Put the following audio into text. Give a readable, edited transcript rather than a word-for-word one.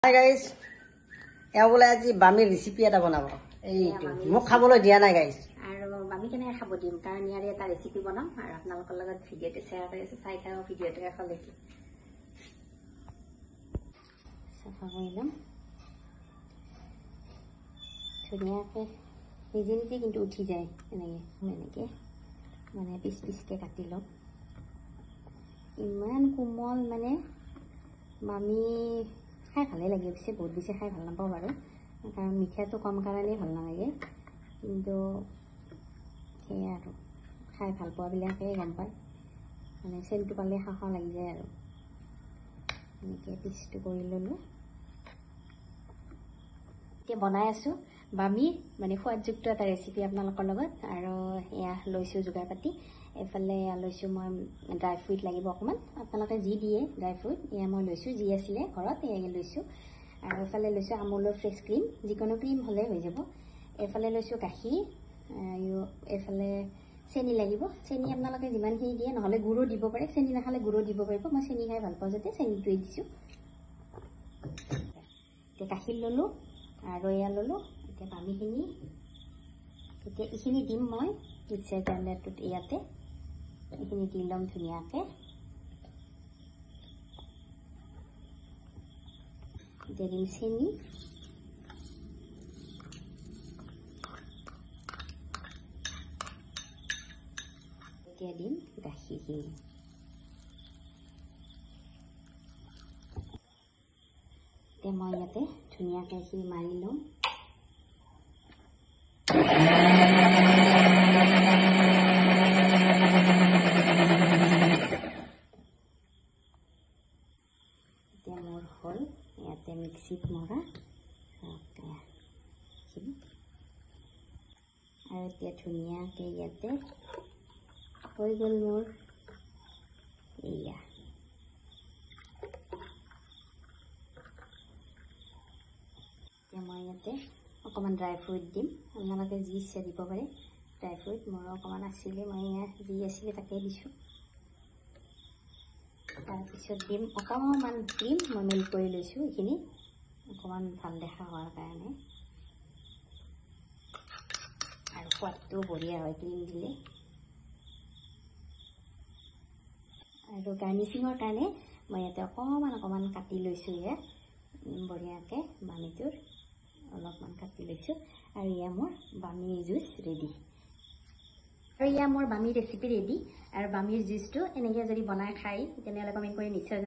Hi guys, এয়া বোলে আজি বামিৰ ৰেচিপি এটা বনাব। এইটো মোক খাবলৈ দিয়া নাই গাইস। আৰু বামি কেনে খাব দিম কাৰণ ইয়াৰে এটা ৰেচিপি বনাম আৰু আপোনালোকৰ লগত ভিডিঅ'টো শ্বেয়াৰ কৰি আছো চাই থাকক ভিডিঅ'টো এখলৈকে। চাফা কৰি ল'ম ধুনীয়াকৈ নিজে নিজে কিন্তু উঠি যায় এনেকৈ মানে পিচ পিচকৈ কাটি ল'ম। ইমান কোমল মানে বামি খাই ভালেই লাগে পিছে বহুত বেছি খাই ভাল নাপাওঁ বাৰু কাৰণ মিঠাটো কম কাৰণেই ভাল নালাগে কিন্তু সেয়া আৰু খাই ভাল পোৱাবিলাকেই গম পায় মানে চেনটো পালে খাওঁ লাগি যায় আৰু এনেকৈ পিচটো কৰি ল'লোঁ। এতিয়া বনাই আছোঁ বামি মানে সোৱাদযুক্ত এটা ৰেচিপি আপোনালোকৰ লগত আৰু এয়া লৈছোঁ যোগাৰ পাতি। এইফালে লৈছোঁ মই ড্ৰাই ফ্ৰুইট লাগিব অকণমান আপোনালোকে যি দিয়ে ড্ৰাই ফ্ৰুইট এয়া মই লৈছোঁ যি আছিলে ঘৰত এয়াই লৈছোঁ আৰু এইফালে লৈছোঁ আমুলৰ ফ্ৰেছ ক্ৰীম যিকোনো ক্ৰীম হ'লে হৈ যাব। এইফালে লৈছোঁ গাখীৰ আৰু এইফালে চেনি লাগিব। চেনি আপোনালোকে যিমানখিনি দিয়ে নহ'লে গুড়ো দিব পাৰে, চেনি নাখালে গুড়ো দিব পাৰিব। মই চেনি খাই ভাল পাওঁ যাতে চেনিটোৱে দিছোঁ। এতিয়া গাখীৰ ল'লোঁ আৰু এয়া ল'লোঁ। এতিয়া বামিখিনি এতিয়া এইখিনি দিম মই মিক্সাৰ গ্ৰাইণ্ডাৰটোত ইয়াতে এইখিনি দি ল'ম ধুনীয়াকৈ। এতিয়া দিম চেনি এতিয়া দিম গাখীৰখিনি এতিয়া মই ইয়াতে ধুনীয়াকৈ এইখিনি মাৰি ল'ম। এতিয়া মোৰ হ'ল ইয়াতে মিক্সিত মৰা আৰু এতিয়া ধুনীয়াকৈ ইয়াতে হৈ গ'ল মোৰ এয়া। এতিয়া মই ইয়াতে অকণমান ড্ৰাই ফ্ৰুইট দিম আপোনালোকে যি ইচ্ছা দিব পাৰে ড্ৰাই ফ্ৰুইট মোৰো অকণমান আছিলে মই এয়া যি আছিলে তাকেই দিছোঁ। তাৰপিছত দিম অকণমান ক্ৰীম মই মেল্ট কৰি লৈছোঁ এইখিনি অকণমান ভাল দেখা হোৱাৰ কাৰণে আৰু সোৱাদটোও বঢ়িয়া হয় ক্ৰীম দিলে। আৰু গাৰ্নিচিঙৰ কাৰণে মই ইয়াতে অকণমান কাটি লৈছোঁ এয়া বঢ়িয়াকৈ বামিটোৰ অলপমান কাটি লৈছোঁ আৰু এয়া মোৰ বামিৰ জুচ ৰেডি। আৰু এয়া মোৰ বামিৰ ৰেচিপি ৰেডি আৰু বামিৰ জুচটো এনেকৈ যদি বনাই খায় তেনেহ'লে কমেণ্ট কৰি নিশ্চয়